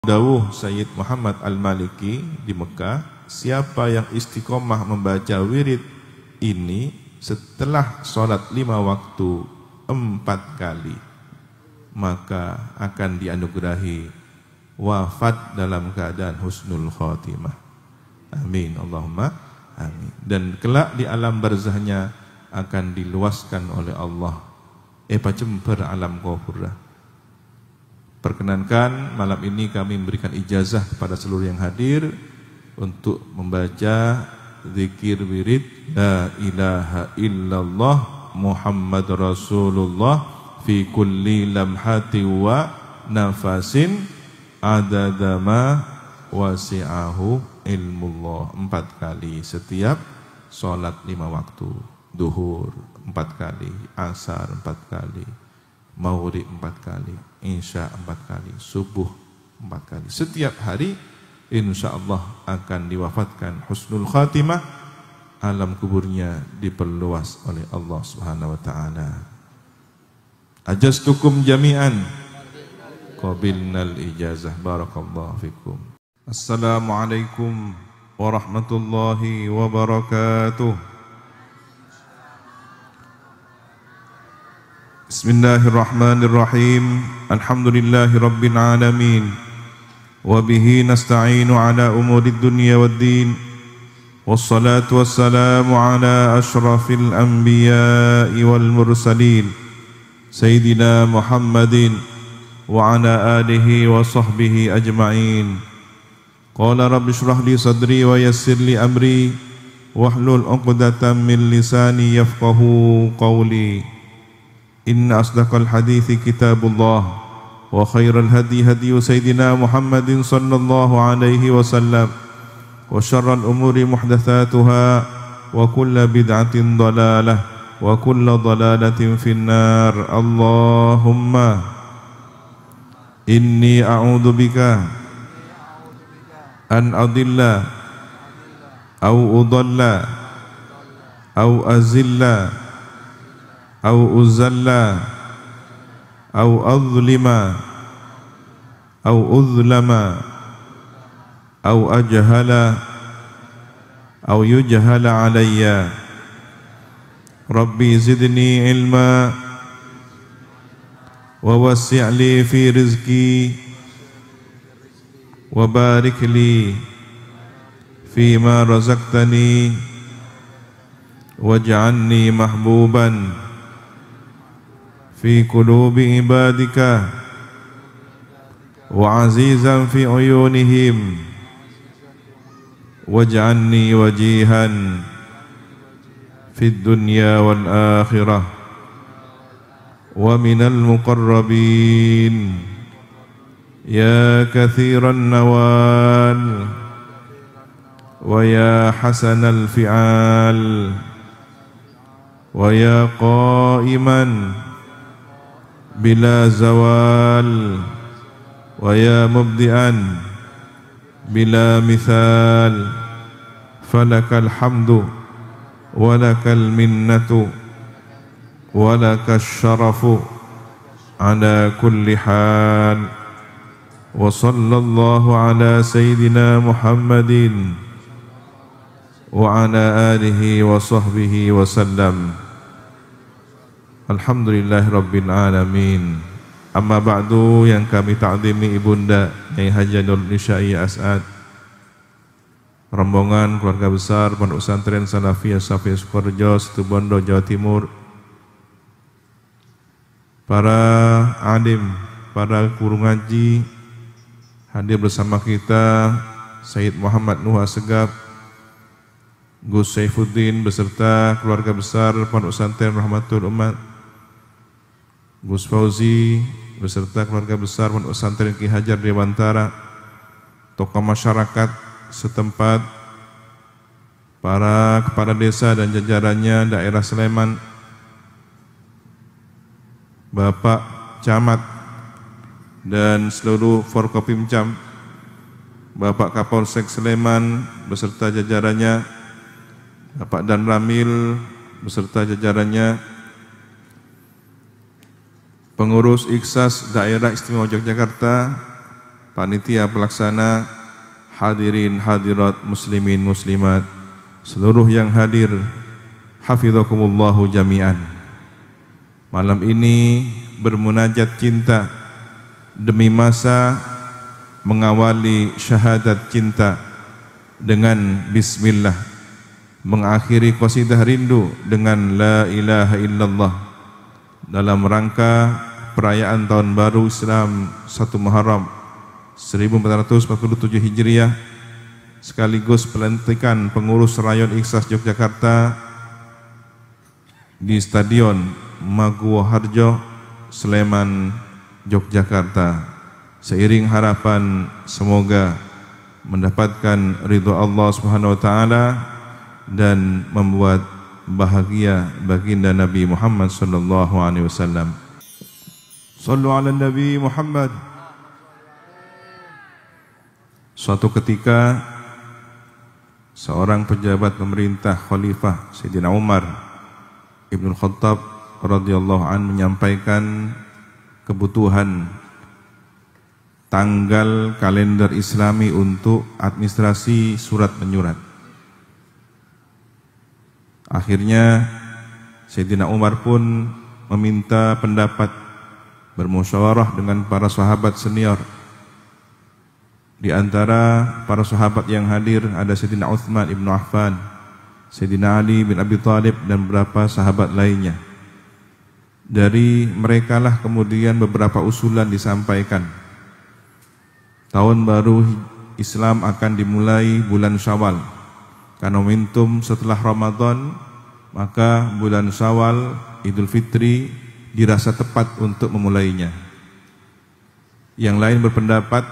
Dawuh Sayyid Muhammad Al-Maliki di Mekah, siapa yang istiqomah membaca wirid ini setelah sholat 5 waktu 4 kali, maka akan dianugerahi wafat dalam keadaan husnul khotimah. Amin, Allahumma amin. Dan kelak di alam barzahnya akan diluaskan oleh Allah pacemper alam kohurah. Perkenankan malam ini kami memberikan ijazah kepada seluruh yang hadir untuk membaca zikir wirid La ilaha illallah Muhammad Rasulullah fi kulli lamhati wa nafasin adadama wasi'ahu ilmullah 4 kali setiap sholat 5 waktu. Duhur 4 kali, asar 4 kali, maghrib 4 kali, isya 4 kali, subuh 4 kali. Setiap hari insyaallah akan diwafatkan husnul khatimah, alam kuburnya diperluas oleh Allah Subhanahu wa taala. Ajastukum jami'an qabilnal ijazah. Barakallahu fikum. Assalamualaikum warahmatullahi wabarakatuh. Bismillahirrahmanirrahim. Alhamdulillahi rabbil alamin. Wa bihi nasta'inu ala umurid dunya waddin. Wassalatu wassalamu ala ashrafil anbiya'i wal mursalin Sayyidina Muhammadin wa ala alihi wa sahbihi ajma'in. Qala rabbi shrah li sadri wa yassir li amri wahlul 'uqdatam min lisani yafqahu qawli. Inna asdaqal hadithi kitabullah wa khairal hadi hadi sayyidina Muhammadin sallallahu alaihi wasallam wa syarral umuri muhdatsatuha wa kullu bid'atin dalalah wa kullu dalalatin finnar. Allahumma inni a'udzu bika an adilla au udalla au azilla au uzalla au azlima au uzlama au ajhala au yujhala alayya. Rabbi zidni ilma wa wasi' li fi rizki wa barik li fi ma razaqtani waj'alni mahbuban fi qulubi ibadika wa azizan fi uyunihim waj'alni wajihan fid dunya wal akhirah wa minal muqarrabin ya kathiran nawal wa ya hasanal fi'al wa ya qa'iman bila zawal wa ya mubdi'an bila mithal falakal hamdu walakal minnatu walakash syarafu ala kulli hal. Wa sallallahu ala sayyidina Muhammadin wa ala alihi wa sahbihi wa sallam. Alhamdulillahi rabbil alamin. Amma ba'du, yang kami ta'zimi Ibunda Nyai Haja Nur Nisyai As'ad, rombongan keluarga besar Pondok Pesantren Salafiyah Safiyah Sukorejo, Situbondo, Jawa Timur, para alim, para guru ngaji, hadir bersama kita Sayyid Muhammad Nuh Assegaf, Gus Saifuddin beserta keluarga besar Pondok Pesantren Rahmatul Umat, Gus Fauzi beserta keluarga besar Pondok Pesantren Ki Hajar Dewantara, tokoh masyarakat setempat, para kepala desa dan jajarannya daerah Sleman, Bapak Camat dan seluruh Forkopimcam, Bapak Kapolsek Sleman beserta jajarannya, Bapak Dan Ramil beserta jajarannya, pengurus Iksas Daerah Istimewa Yogyakarta, panitia pelaksana, hadirin hadirat muslimin muslimat, seluruh yang hadir, hafizakumullahu jami'an. Malam ini bermunajat cinta demi masa mengawali syahadat cinta dengan bismillah, mengakhiri qasidah rindu dengan la ilaha illallah, dalam rangka perayaan tahun baru Islam 1 Muharram 1447 Hijriah, sekaligus pelantikan pengurus Rayon Ikhlas Yogyakarta di Stadion Maguwo Harjo, Sleman, Yogyakarta. Seiring harapan semoga mendapatkan ridho Allah Subhanahu wa taala dan membuat bahagia baginda Nabi Muhammad sallallahu alaihi wasallam. Shallu ala Nabi Muhammad. Suatu ketika seorang pejabat pemerintah Khalifah Sayyidina Umar Ibn Khattab radhiyallahu anhu menyampaikan kebutuhan tanggal kalender Islami untuk administrasi surat menyurat. Akhirnya Sayyidina Umar pun meminta pendapat, bermusyawarah dengan para sahabat senior. Di antara para sahabat yang hadir ada Sayyidina Utsman ibn Affan, Sayyidina Ali bin Abi Thalib dan beberapa sahabat lainnya. Dari merekalah kemudian beberapa usulan disampaikan. Tahun baru Islam akan dimulai bulan Syawal. Karena momentum setelah Ramadan, maka bulan Syawal, Idul Fitri dirasa tepat untuk memulainya. Yang lain berpendapat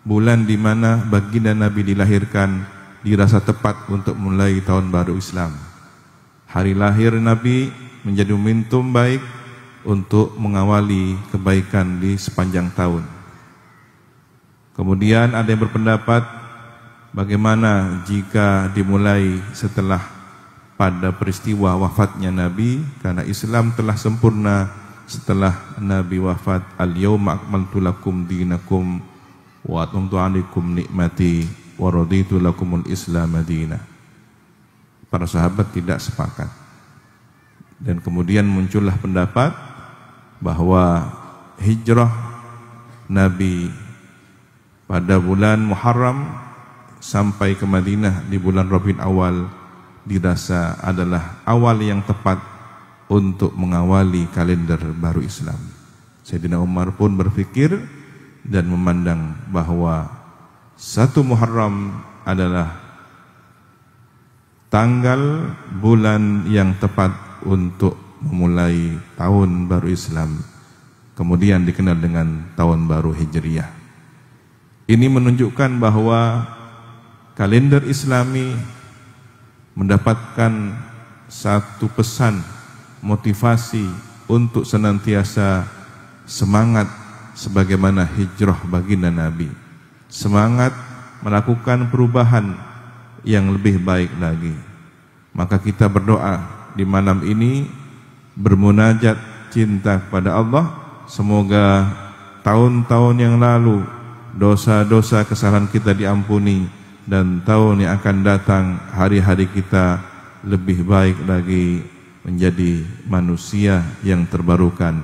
bulan di mana baginda Nabi dilahirkan dirasa tepat untuk mulai tahun baru Islam. Hari lahir Nabi menjadi momentum baik untuk mengawali kebaikan di sepanjang tahun. Kemudian ada yang berpendapat bagaimana jika dimulai setelah pada peristiwa wafatnya Nabi, karena Islam telah sempurna setelah Nabi wafat. Al-yawma akmaltu lakum dinakum wa atmamtu 'alaikum nikmati wa raditu lakumul Islam madinah. Para sahabat tidak sepakat. Dan kemudian muncullah pendapat bahwa hijrah Nabi pada bulan Muharram sampai ke Madinah di bulan Rabiul Awal dirasa adalah awal yang tepat untuk mengawali kalender baru Islam. Sayyidina Umar pun berpikir dan memandang bahwa 1 Muharram adalah tanggal bulan yang tepat untuk memulai tahun baru Islam, kemudian dikenal dengan tahun baru Hijriyah. Ini menunjukkan bahwa kalender Islami mendapatkan satu pesan motivasi untuk senantiasa semangat sebagaimana hijrah baginda Nabi, semangat melakukan perubahan yang lebih baik lagi. Maka kita berdoa di malam ini bermunajat cinta kepada Allah, semoga tahun-tahun yang lalu dosa-dosa kesalahan kita diampuni, dan tahun yang akan datang hari-hari kita lebih baik lagi, menjadi manusia yang terbarukan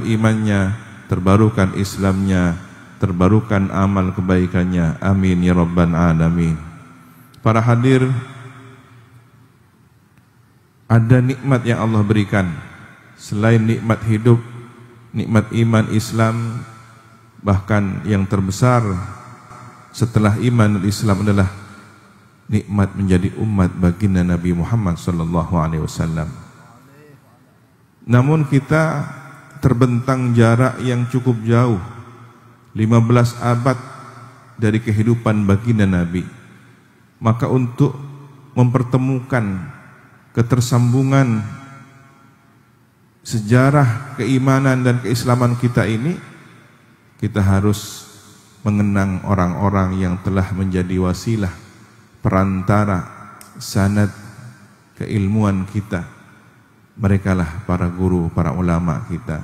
imannya, terbarukan Islamnya, terbarukan amal kebaikannya. Amin ya rabbal alamin. Para hadir, ada nikmat yang Allah berikan selain nikmat hidup, nikmat iman Islam. Bahkan yang terbesar setelah iman dan Islam adalah nikmat menjadi umat baginda Nabi Muhammad sallallahu alaihi wasallam. Namun kita terbentang jarak yang cukup jauh, 15 abad dari kehidupan baginda Nabi. Maka untuk mempertemukan ketersambungan sejarah keimanan dan keislaman kita ini, kita harus mengenang orang-orang yang telah menjadi wasilah, perantara, sanad keilmuan kita. Merekalah para guru, para ulama kita.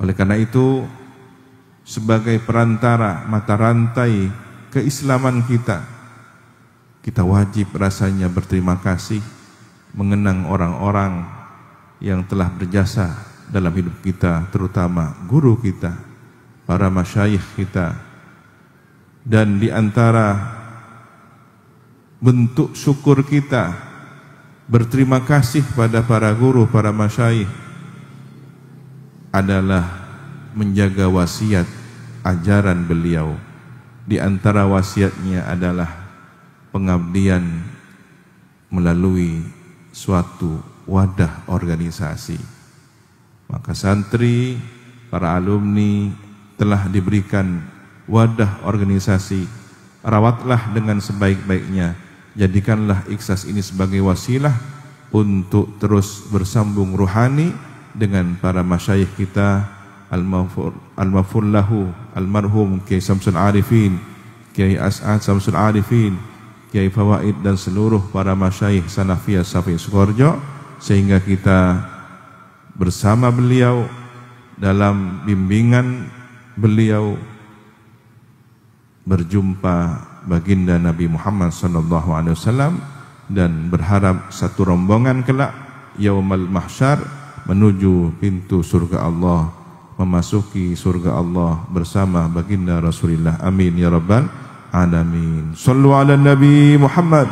Oleh karena itu, sebagai perantara mata rantai keislaman kita. Kita wajib rasanya berterima kasih, mengenang orang-orang yang telah berjasa dalam hidup kita, terutama guru kita, para masyayikh kita. Dan di antara bentuk syukur kita berterima kasih pada para guru, para masyayikh adalah menjaga wasiat ajaran beliau. Di antara wasiatnya adalah pengabdian melalui suatu wadah organisasi. Maka santri, para alumni telah diberikan wadah organisasi. Rawatlah dengan sebaik-baiknya. Jadikanlah Ikhlas ini sebagai wasilah untuk terus bersambung ruhani dengan para masyayikh kita, al-maghfur lahu almarhum Kiai Samsul Arifin, Kiai As'ad Samsul Arifin, Kiai Fawaid, dan seluruh para masyayikh Salafiyah Safi Sukoharjo, sehingga kita bersama beliau dalam bimbingan beliau berjumpa baginda Nabi Muhammad SAW, dan berharap satu rombongan kelak Yaumal Mahsyar menuju pintu surga Allah, memasuki surga Allah bersama baginda Rasulullah. Amin ya rabbal alamin. Sallu ala Nabi Muhammad.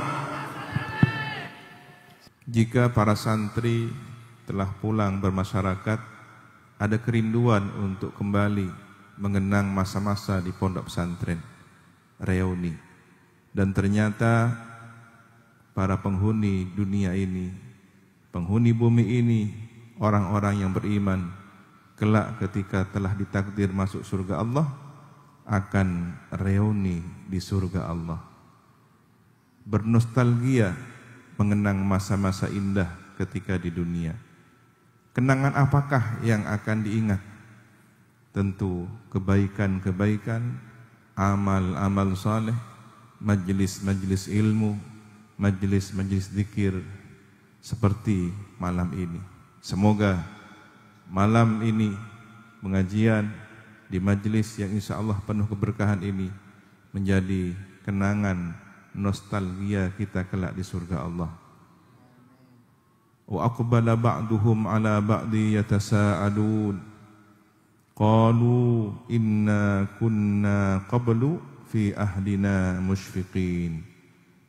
Jika para santri telah pulang bermasyarakat, ada kerinduan untuk kembali mengenang masa-masa di pondok pesantren, reuni. Dan ternyata para penghuni dunia ini, penghuni bumi ini, orang-orang yang beriman, kelak ketika telah ditakdir masuk surga Allah, akan reuni di surga Allah, bernostalgia mengenang masa-masa indah ketika di dunia. Kenangan apakah yang akan diingat? Tentu kebaikan-kebaikan, amal-amal saleh, majlis-majlis ilmu, majlis-majlis zikir seperti malam ini. Semoga malam ini pengajian di majlis yang insya Allah penuh keberkahan ini menjadi kenangan nostalgia kita kelak di surga Allah. Wa aqbala ba'duhum ala ba'di yatasa'alun qalu inna kunna qablu fi ahdina musyfiqin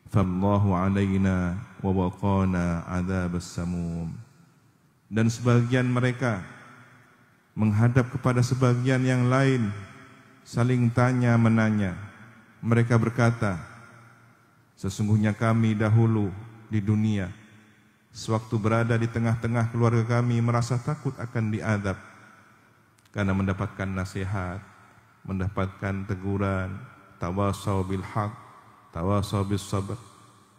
fallahu alaina wa waqana adzabas samum. Dan sebagian mereka menghadap kepada sebagian yang lain, saling tanya menanya. Mereka berkata, sesungguhnya kami dahulu di dunia, sewaktu berada di tengah-tengah keluarga kami, merasa takut akan diazab karena mendapatkan nasihat, mendapatkan teguran, tawasau bil haq, tawasau bis sabr.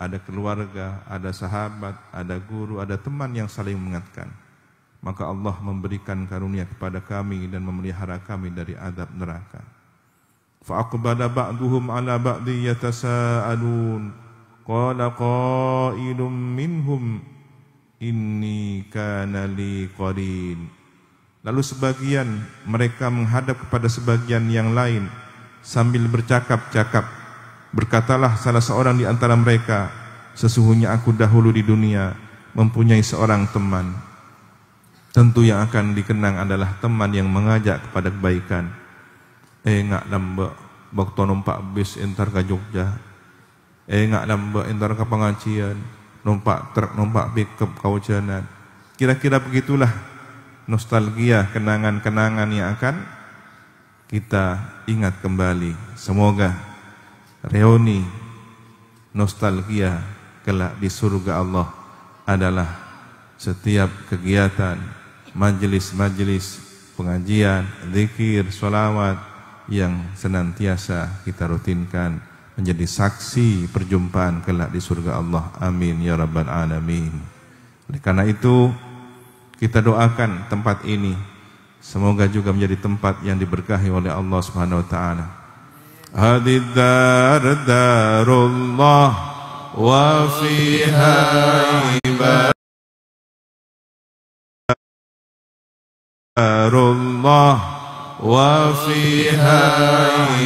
Ada keluarga, ada sahabat, ada guru, ada teman yang saling mengingatkan. Maka Allah memberikan karunia kepada kami dan memelihara kami dari azab neraka. Fa aqbala ba'duhum ala ba'di yatasaalun qala qailum minhum inni kana li qarin. Lalu sebagian mereka menghadap kepada sebagian yang lain sambil bercakap-cakap. Berkatalah salah seorang di antara mereka, sesungguhnya aku dahulu di dunia mempunyai seorang teman. Tentu yang akan dikenang adalah teman yang mengajak kepada kebaikan. Ngak lambak waktu numpak bis entar ke Jogja. Ngak lambak entar ke pengajian, numpak truk, numpak pickup ke hujanan. Kira-kira begitulah nostalgia, kenangan-kenangan yang akan kita ingat kembali. Semoga reuni nostalgia kelak di surga Allah adalah setiap kegiatan, majelis-majelis pengajian, zikir, sholawat yang senantiasa kita rutinkan menjadi saksi perjumpaan kelak di surga Allah. Amin ya rabbal alamin. Oleh karena itu kita doakan tempat ini semoga juga menjadi tempat yang diberkahi oleh Allah Subhanahu wa taala. Hadid dar darullah wa fiha ibadullah wa fiha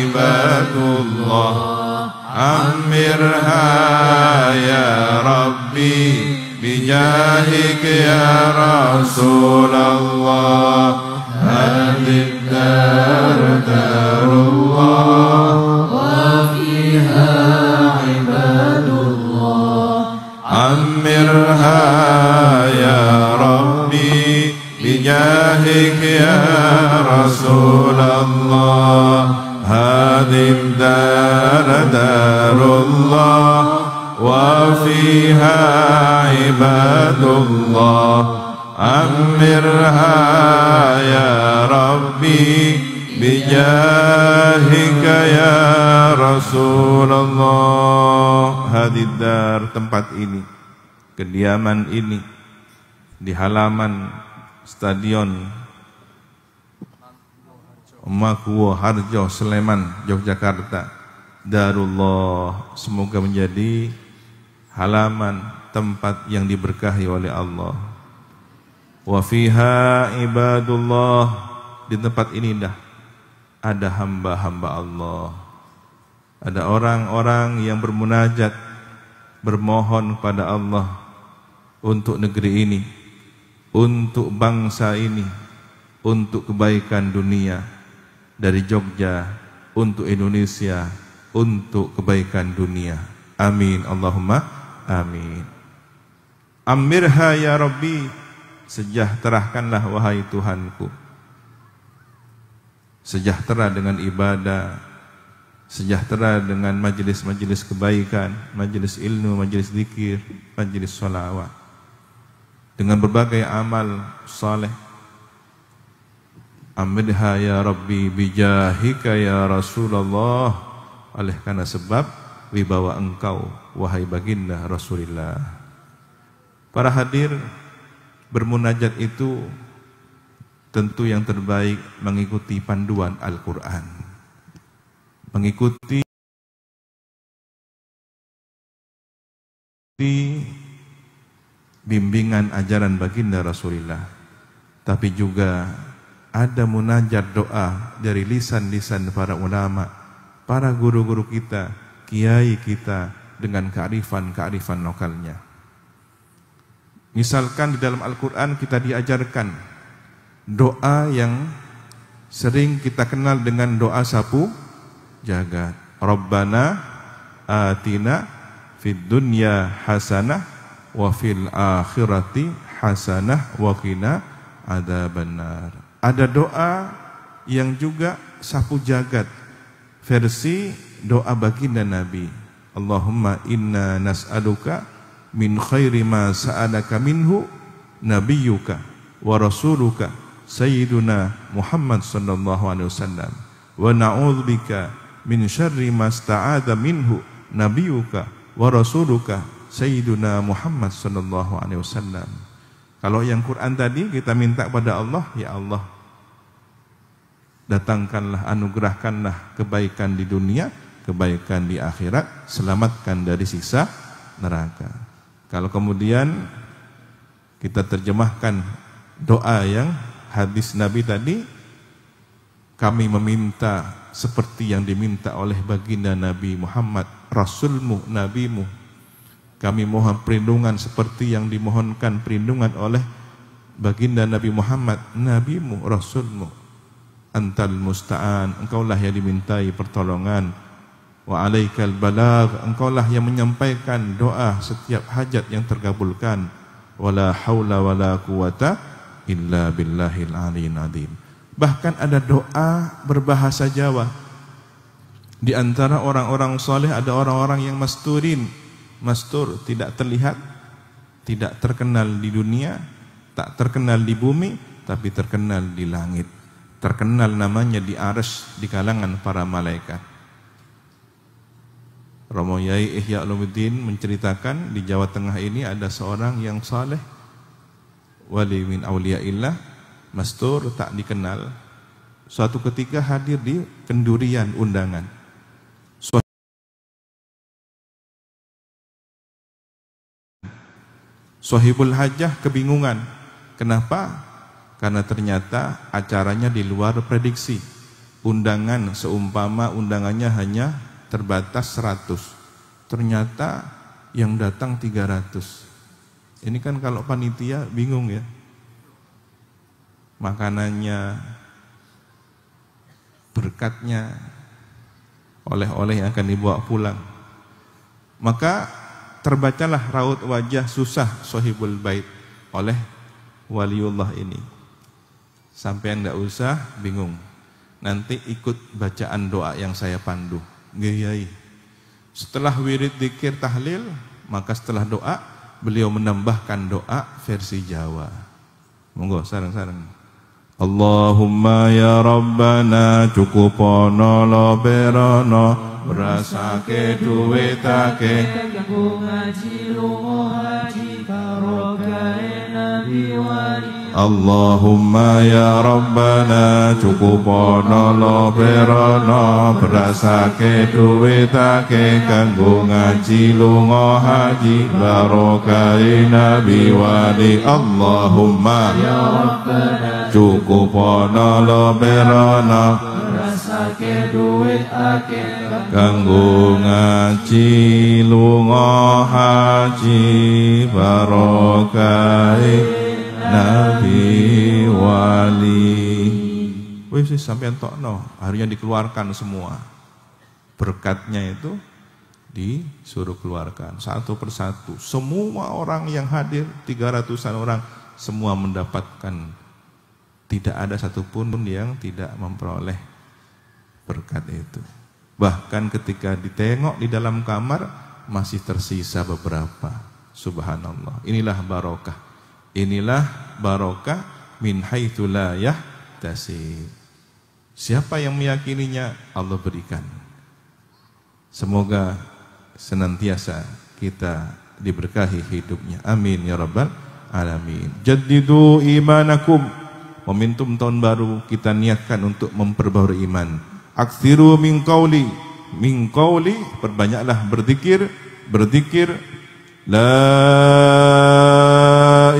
ibadullah amirha ya Rabbi bijahik ya Rasulullah hadid dar darullah wa fiha ibadullah amirha ya Rabbi bijahik ya Rasulullah hadid dar darullah wa fiha ibadullah amirha ya Rabbi bijahika ya Rasulullah. Hadidar, tempat ini, kediaman ini di halaman stadion Makuwo Harjo Sleman Yogyakarta, Darullah, semoga menjadi halaman tempat yang diberkahi oleh Allah. Wa fiha ibadullah, di tempat ini ada hamba-hamba Allah, ada orang-orang yang bermunajat, bermohon kepada Allah untuk negeri ini, untuk bangsa ini, untuk kebaikan dunia, dari Jogja untuk Indonesia, untuk kebaikan dunia. Amin Allahumma amin. Amirha ya Rabbi, sejahterakanlah wahai Tuhanku, sejahtera dengan ibadah, sejahtera dengan majelis-majelis kebaikan, majelis ilmu, majelis zikir, majelis sholawat, dengan berbagai amal saleh. Amirha ya Rabbi bijahika ya Rasulullah, oleh karena sebab wibawa engkau wahai baginda Rasulullah. Para hadir, bermunajat itu tentu yang terbaik mengikuti panduan Al-Quran, mengikuti bimbingan ajaran baginda Rasulullah. Tapi juga ada munajat doa dari lisan-lisan para ulama, para guru-guru kita, kiai kita, dengan kearifan-kearifan lokalnya. Misalkan di dalam Al-Quran kita diajarkan doa yang sering kita kenal dengan doa sapu jagat. Rabbana atina fid dunya hasanah wa fil akhirati hasanah wa qina adzabannar. Ada doa yang juga sapu jagat, versi doa baginda Nabi. Allahumma inna nas'aluka min khairi ma sa'alaka minhu nabiyyuka wa rasuluka sayyiduna Muhammad sallallahu alaihi wasallam wa na'udzubika min syarri ma sta'adha minhu nabiyyuka wa rasuluka sayyiduna Muhammad sallallahu alaihi wasallam. Kalau yang Quran tadi kita minta kepada Allah, ya Allah, datangkanlah, anugerahkanlah kebaikan di dunia, kebaikan di akhirat, selamatkan dari siksa neraka. Kalau kemudian kita terjemahkan doa yang hadis Nabi tadi, kami meminta seperti yang diminta oleh baginda Nabi Muhammad, Rasulmu, Nabimu. Kami mohon perlindungan seperti yang dimohonkan perlindungan oleh baginda Nabi Muhammad, Nabimu, Rasulmu. Antal musta'an, engkaulah yang dimintai pertolongan. Wa alaikal balagh, engkaulah yang menyampaikan doa setiap hajat yang terkabulkan. Wala haula wala quwata illa billahil aliyyil azim. Bahkan ada doa berbahasa Jawa. Di antara orang-orang soleh ada orang-orang yang masturin. Mastur, tidak terlihat, tidak terkenal di dunia, tak terkenal di bumi, tapi terkenal di langit. Terkenal namanya di arsy, di kalangan para malaikat. Romo Yai Ihya Ulumuddin menceritakan di Jawa Tengah ini ada seorang yang saleh, wali min auliyaillah, mastur, tak dikenal. Suatu ketika hadir di kendurian undangan. Sohibul hajah kebingungan. Kenapa Karena ternyata acaranya di luar prediksi. Undangan seumpama undangannya hanya terbatas 100. Ternyata yang datang 300. Ini kan kalau panitia bingung ya. Makanannya, berkatnya, oleh-oleh yang akan dibawa pulang. Maka terbacalah raut wajah susah Sohibul Bait oleh waliullah ini. Sampai enggak usah bingung. Nanti ikut bacaan doa yang saya pandu. Gayai. Setelah wirid dzikir tahlil, maka setelah doa beliau menambahkan doa versi Jawa. Monggo sareng-sareng. Allahumma ya Rabbana cukupono lo berono berasake duwitake kanggo ngaji lunga haji barokah nabi wali. Allahumma ya Rabbana cukupono lo berono berasake duwitake kanggo ngaji lunga haji barokah nabi wali. Allahumma ya Rabbana cukupono lo berono berasake duit ake kanggo ngaji lunga haji barokah nabi wali. Wis sampean tokno, akhirnya dikeluarkan semua. Berkatnya itu disuruh keluarkan satu persatu. Semua orang yang hadir 300-an orang semua mendapatkan. Tidak ada satupun yang tidak memperoleh berkat itu. Bahkan ketika ditengok di dalam kamar masih tersisa beberapa. Subhanallah. Inilah barokah. Inilah barokah min haitsu la yahtasib. Siapa yang meyakininya Allah berikan. Semoga senantiasa kita diberkahi hidupnya. Amin ya rabbal alamin. Jaddidu imanakum. Momentum tahun baru kita niatkan untuk memperbaharui iman. Aktsiru min qauli, perbanyaklah berzikir la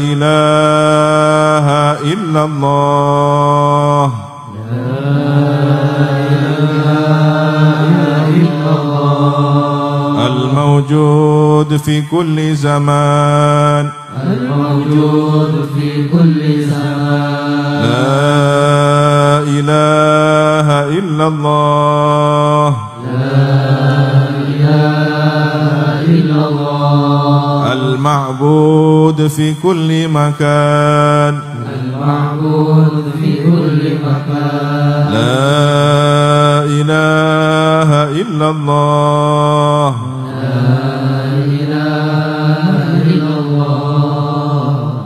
ilaha illallah. Al-mawjud fi kulli zaman. Al-mawjud fi kulli zaman. La ilaha illallah. La ilaha illallah. Al-ma'bud fi kulli makan. Al-ma'bud fi kulli makan. La ilaha illallah.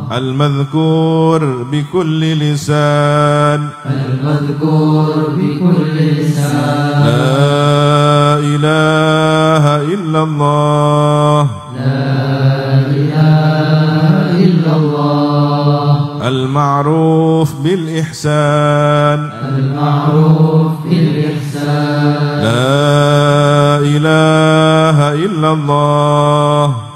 المذكور بكل لسان. المذكور بكل لسان. لا إله إلا الله. لا إله إلا الله. المعروف بالإحسان. المعروف بالإحسان. لا إله إلا الله.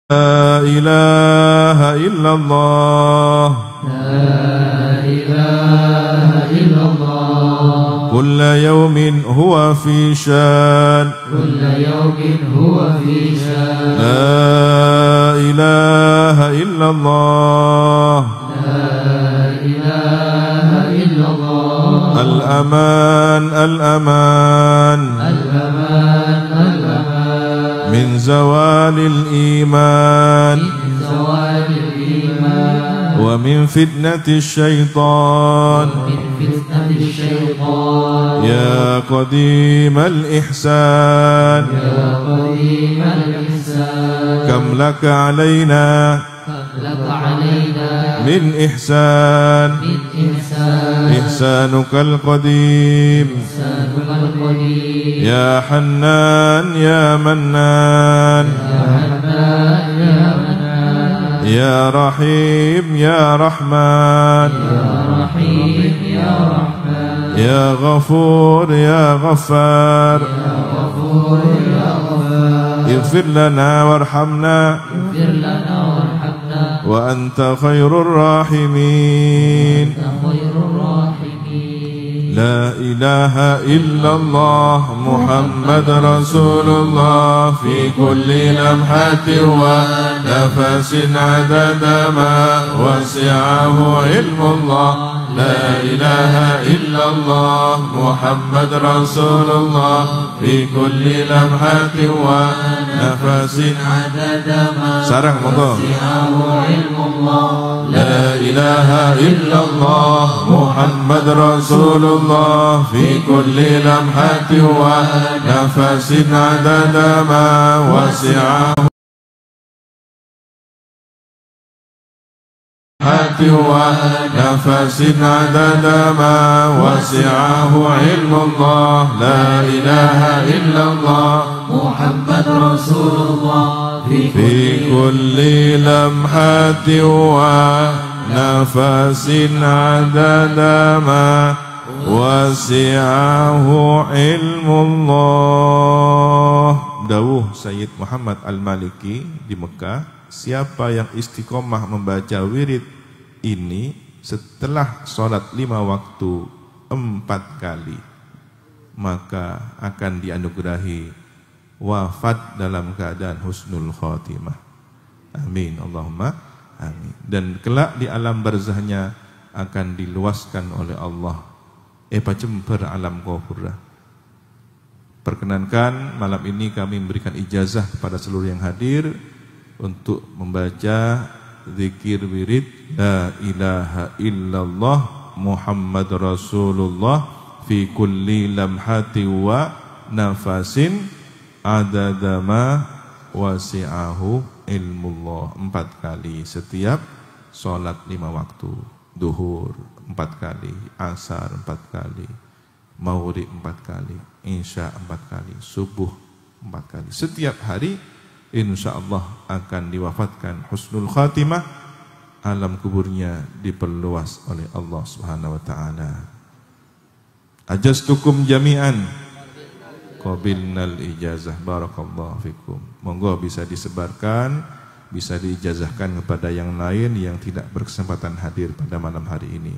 لا إله إلا الله. لا إله إلا الله. كل يوم هو في شان. كل يوم هو في شان. لا إله إلا الله. لا إله إلا الله. الأمان الأمان. الأمان الأمان. من زوال الإيمان. من زوال الإيمان. ومن فتنة الشيطان. ومن فتنة الشيطان. يا قديم الإحسان. يا قديم الإحسان. كم لك علينا. لك علينا من إحسان. من إحسان. إحسانك القديم. إحسانك القديم. يا حنان يا منان. يا حنان يا منان. يا رحيم يا رحمن. يا رحيم يا رحمن. يا غفور يا غفار. يا غفور يا غفار. اغفر لنا وارحمنا وأنت خير الراحمين لا إله إلا الله محمد رسول الله في كل لمحة ونفس عدد ما وسعه علم الله لا إله إلا الله محمد رسول الله في كل لمحة ونفس عدد ما وسعه علم الله لا إله إلا الله محمد رسول الله في كل لمحة ونفس عدد ما وسعه ونفس عدد ما وسعه علم الله لا إله إلا الله محمد رسول الله في كل لمحة ونفس عدد ما وسعه علم الله. Dawuh Sayyid Muhammad Al-Maliki di Mekah, siapa yang istiqomah membaca wirid ini setelah sholat 5 waktu 4 kali, maka akan dianugerahi wafat dalam keadaan husnul khotimah. Amin, Allahumma amin. Dan kelak di alam barzahnya akan diluaskan oleh Allah pacemper alam ghafurah. Perkenankan malam ini kami memberikan ijazah kepada seluruh yang hadir untuk membaca zikir wirid la ilaha illallah Muhammad Rasulullah fi kulli lamhati wa nafasin adada ma wasi'ahu ilmullah 4 kali setiap sholat 5 waktu. Duhur 4 kali, asar 4 kali, maghrib 4 kali, isya 4 kali, subuh 4 kali. Setiap hari insyaallah akan diwafatkan husnul khatimah, alam kuburnya diperluas oleh Allah Subhanahu wa taala. Ajastukum jami'an qabilnal ijazah. Barakallahu fikum. Monggo bisa disebarkan, bisa diijazahkan kepada yang lain yang tidak berkesempatan hadir pada malam hari ini.